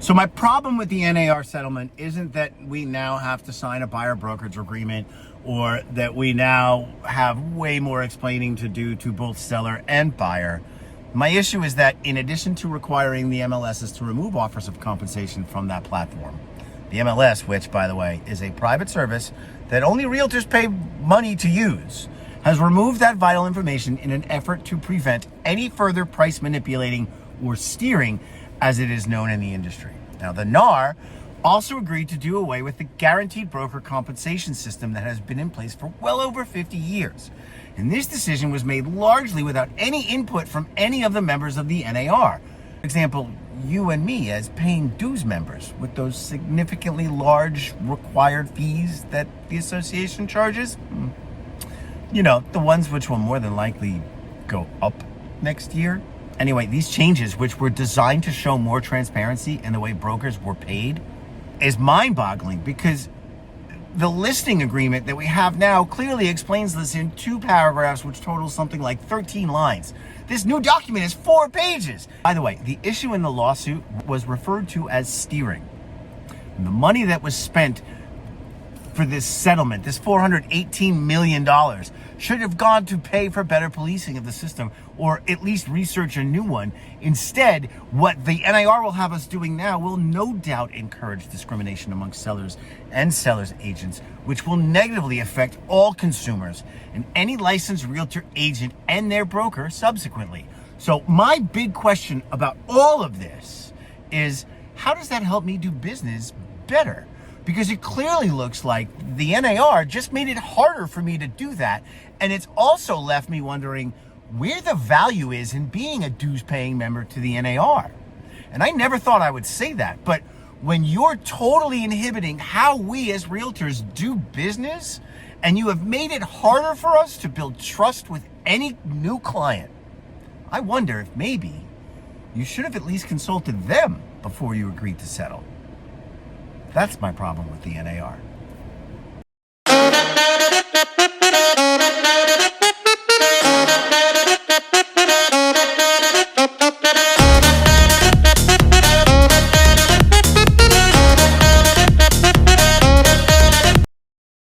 So my problem with the NAR settlement isn't that we now have to sign a buyer brokerage agreement or that we now have way more explaining to do to both seller and buyer. My issue is that in addition to requiring the MLSs to remove offers of compensation from that platform, the MLS, which by the way is a private service that only realtors pay money to use, has removed that vital information in an effort to prevent any further price manipulating or steering, as it is known in the industry. Now, the NAR also agreed to do away with the guaranteed broker compensation system that has been in place for well over 50 years. And this decision was made largely without any input from any of the members of the NAR. For example, you and me as paying dues members with those significantly large required fees that the association charges. You know, the ones which will more than likely go up next year. Anyway, these changes, which were designed to show more transparency in the way brokers were paid, is mind-boggling because the listing agreement that we have now clearly explains this in 2 paragraphs, which totals something like 13 lines. This new document is 4 pages. By the way, the issue in the lawsuit was referred to as steering. And the money that was spent for this settlement, this $418 million, should have gone to pay for better policing of the system or at least research a new one. Instead, what the NAR will have us doing now will no doubt encourage discrimination among sellers and sellers agents, which will negatively affect all consumers and any licensed realtor agent and their broker subsequently. So my big question about all of this is, how does that help me do business better? Because it clearly looks like the NAR just made it harder for me to do that. And it's also left me wondering where the value is in being a dues paying member to the NAR. And I never thought I would say that, but when you're totally inhibiting how we as realtors do business, and you have made it harder for us to build trust with any new client, I wonder if maybe you should have at least consulted them before you agreed to settle. That's my problem with the NAR.